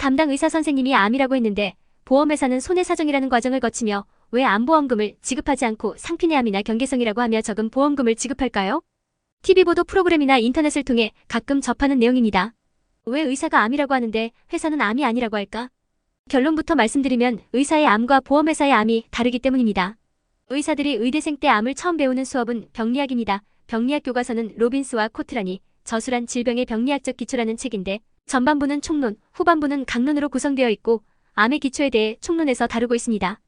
담당 의사 선생님이 암이라고 했는데 보험회사는 손해사정이라는 과정을 거치며 왜 암보험금을 지급하지 않고 상피내암이나 경계성이라고 하며 적은 보험금을 지급할까요? TV 보도 프로그램이나 인터넷을 통해 가끔 접하는 내용입니다. 왜 의사가 암이라고 하는데 회사는 암이 아니라고 할까? 결론부터 말씀드리면 의사의 암과 보험회사의 암이 다르기 때문입니다. 의사들이 의대생 때 암을 처음 배우는 수업은 병리학입니다. 병리학 교과서는 로빈스와 코트란이 저술한 질병의 병리학적 기초라는 책인데 전반부는 총론, 후반부는 강론으로 구성되어 있고 암의 기초에 대해 총론에서 다루고 있습니다.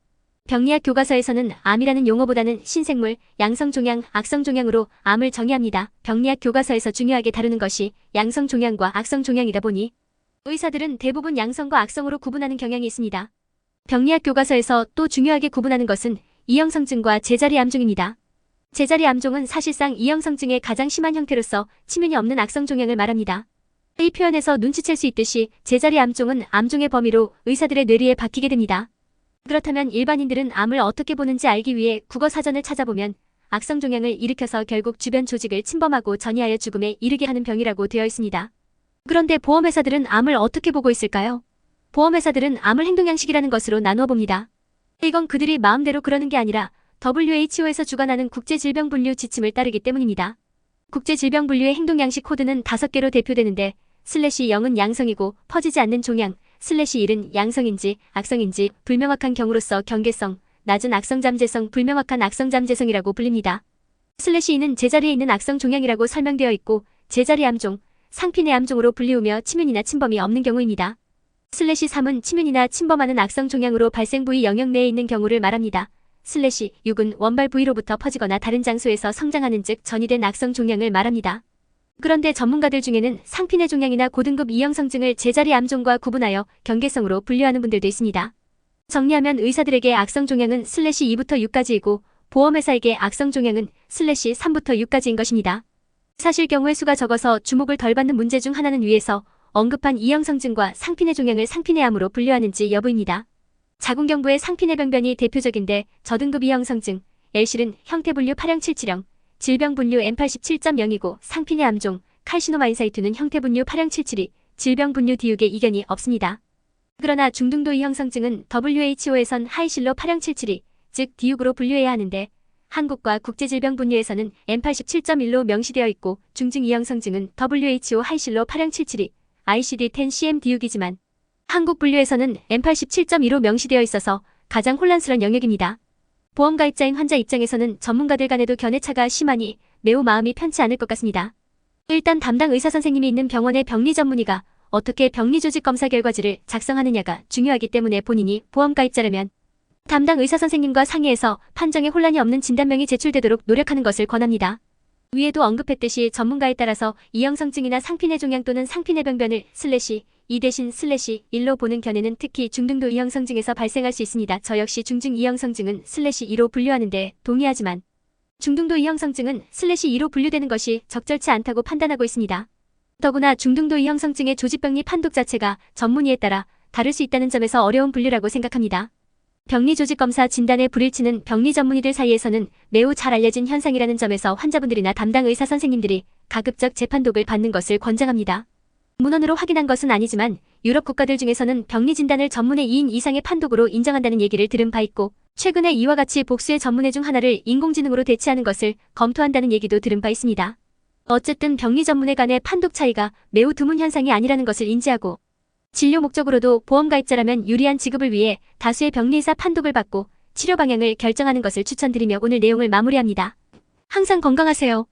병리학 교과서에서는 암이라는 용어보다는 신생물, 양성종양, 악성종양으로 암을 정의합니다. 병리학 교과서에서 중요하게 다루는 것이 양성종양과 악성종양이다 보니 의사들은 대부분 양성과 악성으로 구분하는 경향이 있습니다. 병리학 교과서에서 또 중요하게 구분하는 것은 이형성증과 제자리 암종입니다. 제자리 암종은 사실상 이형성증의 가장 심한 형태로서 치명이 없는 악성종양을 말합니다. 이 표현에서 눈치챌 수 있듯이 제자리 암종은 암종의 범위로 의사들의 뇌리에 박히게 됩니다. 그렇다면 일반인들은 암을 어떻게 보는지 알기 위해 국어사전을 찾아보면 악성종양을 일으켜서 결국 주변 조직을 침범하고 전이하여 죽음에 이르게 하는 병이라고 되어 있습니다. 그런데 보험회사들은 암을 어떻게 보고 있을까요? 보험회사들은 암을 행동양식이라는 것으로 나누어 봅니다. 이건 그들이 마음대로 그러는 게 아니라 WHO에서 주관하는 국제질병분류 지침을 따르기 때문입니다. 국제질병분류의 행동양식 코드는 5개로 대표되는데 /0은 양성이고 퍼지지 않는 종양, /1은 양성인지 악성인지 불명확한 경우로서 경계성, 낮은 악성잠재성, 불명확한 악성잠재성이라고 불립니다. /2는 제자리에 있는 악성종양이라고 설명되어 있고 제자리 암종, 상피내 암종으로 불리우며 침윤이나 침범이 없는 경우입니다. /3은 침윤이나 침범하는 악성종양으로 발생 부위 영역 내에 있는 경우를 말합니다. /6은 원발 부위로부터 퍼지거나 다른 장소에서 성장하는 즉 전이된 악성종양을 말합니다. 그런데 전문가들 중에는 상피내 종양이나 고등급 이형성증을 제자리 암종과 구분하여 경계성으로 분류하는 분들도 있습니다. 정리하면 의사들에게 악성종양은 /2부터 6까지이고 보험회사에게 악성종양은 /3부터 6까지인 것입니다. 사실 경우의 수가 적어서 주목을 덜 받는 문제 중 하나는 위에서 언급한 이형성증과 상피내 종양을 상피내암으로 분류하는지 여부입니다. 자궁경부의 상피내병변이 대표적인데 저등급 이형성증, L실은 형태분류 80770, 질병분류 M87.0이고 상피내 암종, 칼시노마인사이트는 형태분류 8077이, 질병분류 디육에 이견이 없습니다. 그러나 중등도 이형성증은 WHO에선 하이실로 8077이, 즉 디육으로 분류해야 하는데 한국과 국제질병분류에서는 M87.1로 명시되어 있고 중증 이형성증은 WHO 하이실로 8077이, ICD-10-CM 디육이지만 한국 분류에서는 M87.2로 명시되어 있어서 가장 혼란스러운 영역입니다. 보험가입자인 환자 입장에서는 전문가들 간에도 견해차가 심하니 매우 마음이 편치 않을 것 같습니다. 일단 담당 의사선생님이 있는 병원의 병리전문의가 어떻게 병리조직검사 결과지를 작성하느냐가 중요하기 때문에 본인이 보험가입자라면 담당 의사선생님과 상의해서 판정에 혼란이 없는 진단명이 제출되도록 노력하는 것을 권합니다. 위에도 언급했듯이 전문가에 따라서 이형성증이나 상피내 종양 또는 상피내병변을 /2 대신 /1로 보는 견해는 특히 중등도 이형성증에서 발생할 수 있습니다. 저 역시 중증 이형성증은 /2로 분류하는데 동의하지만 중등도 이형성증은 /2로 분류되는 것이 적절치 않다고 판단하고 있습니다. 더구나 중등도 이형성증의 조직병리 판독 자체가 전문의에 따라 다를 수 있다는 점에서 어려운 분류라고 생각합니다. 병리조직검사 진단의 불일치는 병리 전문의들 사이에서는 매우 잘 알려진 현상이라는 점에서 환자분들이나 담당 의사 선생님들이 가급적 재판독을 받는 것을 권장합니다. 문헌으로 확인한 것은 아니지만 유럽 국가들 중에서는 병리 진단을 전문의 2인 이상의 판독으로 인정한다는 얘기를 들은 바 있고 최근에 이와 같이 복수의 전문의 중 하나를 인공지능으로 대체하는 것을 검토한다는 얘기도 들은 바 있습니다. 어쨌든 병리 전문의 간의 판독 차이가 매우 드문 현상이 아니라는 것을 인지하고 진료 목적으로도 보험가입자라면 유리한 지급을 위해 다수의 병리의사 판독을 받고 치료 방향을 결정하는 것을 추천드리며 오늘 내용을 마무리합니다. 항상 건강하세요.